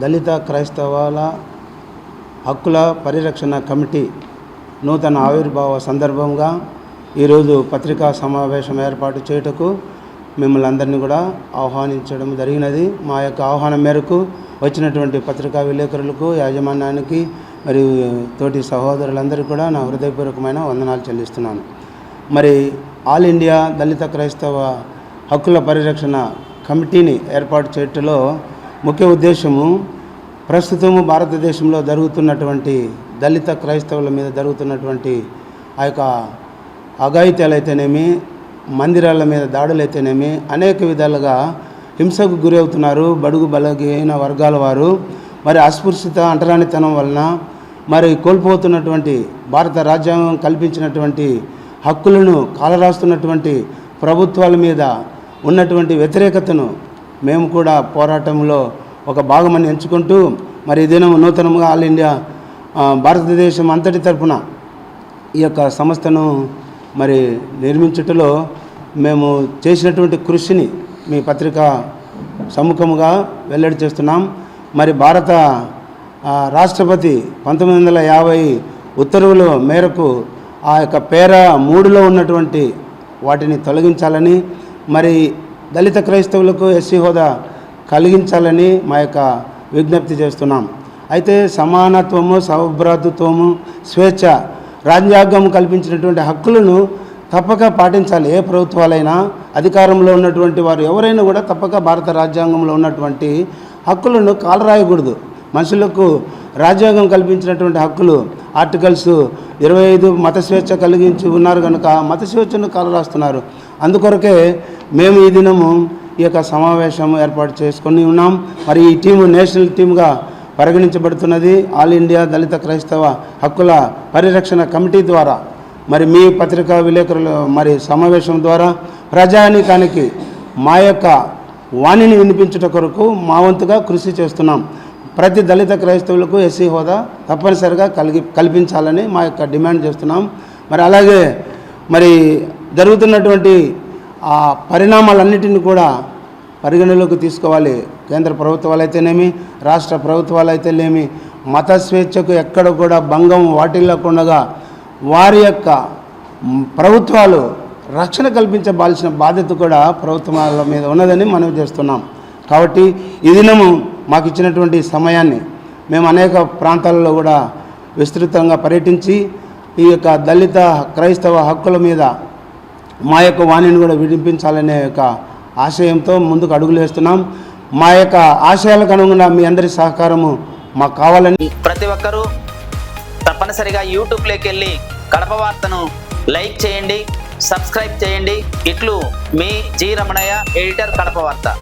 దళిత క్రైస్తవాల హక్కుల పరిరక్షణ కమిటీ నూతన ఆవిర్భావ సందర్భంగా ఈరోజు పత్రికా సమావేశం ఏర్పాటు చేయుటకు మిమ్మల్ని అందరినీ కూడా ఆహ్వానించడం జరిగినది. మా యొక్క ఆహ్వానం మేరకు వచ్చినటువంటి పత్రికా విలేకరులకు, యాజమాన్యానికి మరియు తోటి సహోదరులందరికీ కూడా నా హృదయపూర్వకమైన వందనాలు చెల్లిస్తున్నాను. మరి ఆల్ ఇండియా దళిత క్రైస్తవ హక్కుల పరిరక్షణ కమిటీని ఏర్పాటు చేయటంలో ముఖ్య ఉద్దేశము ప్రస్తుతము భారతదేశంలో జరుగుతున్నటువంటి దళిత క్రైస్తవుల మీద జరుగుతున్నటువంటి ఆ యొక్క అఘాయిత్యాలైతేనేమి, మందిరాల మీద దాడులైతేనేమి అనేక విధాలుగా హింసకు గురి అవుతున్నారు బడుగు బలహీన వర్గాల వారు. మరి అస్పృశ్యత అంటరానితనం వలన మరి కోల్పోతున్నటువంటి భారత రాజ్యాంగం కల్పించినటువంటి హక్కులను కాలరాస్తున్నటువంటి ప్రభుత్వాల మీద ఉన్నటువంటి వ్యతిరేకతను మేము కూడా పోరాటంలో ఒక భాగమని ఎంచుకుంటూ మరి ఈ దినం నూతనంగా ఆల్ ఇండియా భారతదేశం అంతటి తరపున ఈ యొక్క సంస్థను మరి నిర్మించుటలో మేము చేసినటువంటి కృషిని మీ పత్రికా సముఖముగా వెల్లడి చేస్తున్నాం. మరి భారత రాష్ట్రపతి 1950 ఉత్తర్వుల మేరకు ఆ యొక్క పేరా 3లో ఉన్నటువంటి వాటిని తొలగించాలని, మరి దళిత క్రైస్తవులకు ఎస్సీ హోదా కలిగించాలని మా యొక్క విజ్ఞప్తి చేస్తున్నాం. అయితే సమానత్వము, సౌభ్రాతృత్వము, స్వేచ్ఛ, రాజ్యాంగం కల్పించినటువంటి హక్కులను తప్పక పాటించాలి. ఏ ప్రభుత్వాలైనా అధికారంలో ఉన్నటువంటి వారు ఎవరైనా కూడా తప్పక భారత రాజ్యాంగంలో ఉన్నటువంటి హక్కులను కాలరాయకూడదు. మనుషులకు రాజ్యాంగం కల్పించినటువంటి హక్కులు ఆర్టికల్స్ 25 మత స్వేచ్ఛ కలిగించి ఉన్నారు కనుక మత స్వేచ్ఛను కాలరాస్తున్నారు. అందుకొరకే మేము ఈ దినము ఈ యొక్క సమావేశం ఏర్పాటు చేసుకొని ఉన్నాం. మరి ఈ టీము నేషనల్ టీమ్గా పరిగణించబడుతున్నది. ఆల్ ఇండియా దళిత క్రైస్తవ హక్కుల పరిరక్షణ కమిటీ ద్వారా మరి మీ పత్రికా విలేకరుల మరి సమావేశం ద్వారా ప్రజానీకానికి మా యొక్క వాణిని వినిపించుట కొరకు మా వంతుగా కృషి చేస్తున్నాం. ప్రతి దళిత క్రైస్తవులకు ఎస్సీ హోదా తప్పనిసరిగా కల్పించాలని మా యొక్క డిమాండ్ చేస్తున్నాం. మరి అలాగే మరి జరుగుతున్నటువంటి ఆ పరిణామాలన్నిటిని కూడా పరిగణలోకి తీసుకోవాలి. కేంద్ర ప్రభుత్వాలు అయితేనేమి, రాష్ట్ర ప్రభుత్వాలు అయితేనేమి మత స్వేచ్ఛకు ఎక్కడ కూడా భంగం వాటిల్లకుండా వారి యొక్క ప్రభుత్వాలు రక్షణ కల్పించవలసిన బాధ్యత కూడా ప్రభుత్వాల మీద ఉన్నదని మనం చేస్తున్నాం. కాబట్టి ఈ దినము మాకు ఇచ్చినటువంటి సమయాన్ని మేము అనేక ప్రాంతాలలో కూడా విస్తృతంగా పర్యటించి ఈ యొక్క దళిత క్రైస్తవ హక్కుల మీద మా యొక్క వాణిని కూడా వినిపించాలనే యొక్క ఆశయంతో ముందుకు అడుగులు వేస్తున్నాం. మా యొక్క ఆశయాలకు అనుగుణంగా మీ అందరి సహకారము మాకు కావాలని ప్రతి ఒక్కరూ తప్పనిసరిగా యూట్యూబ్లోకి వెళ్ళి కడప వార్తను లైక్ చేయండి, సబ్స్క్రైబ్ చేయండి. ఇట్లు మీ జి రమణయ్య, ఎడిటర్, కడప వార్త.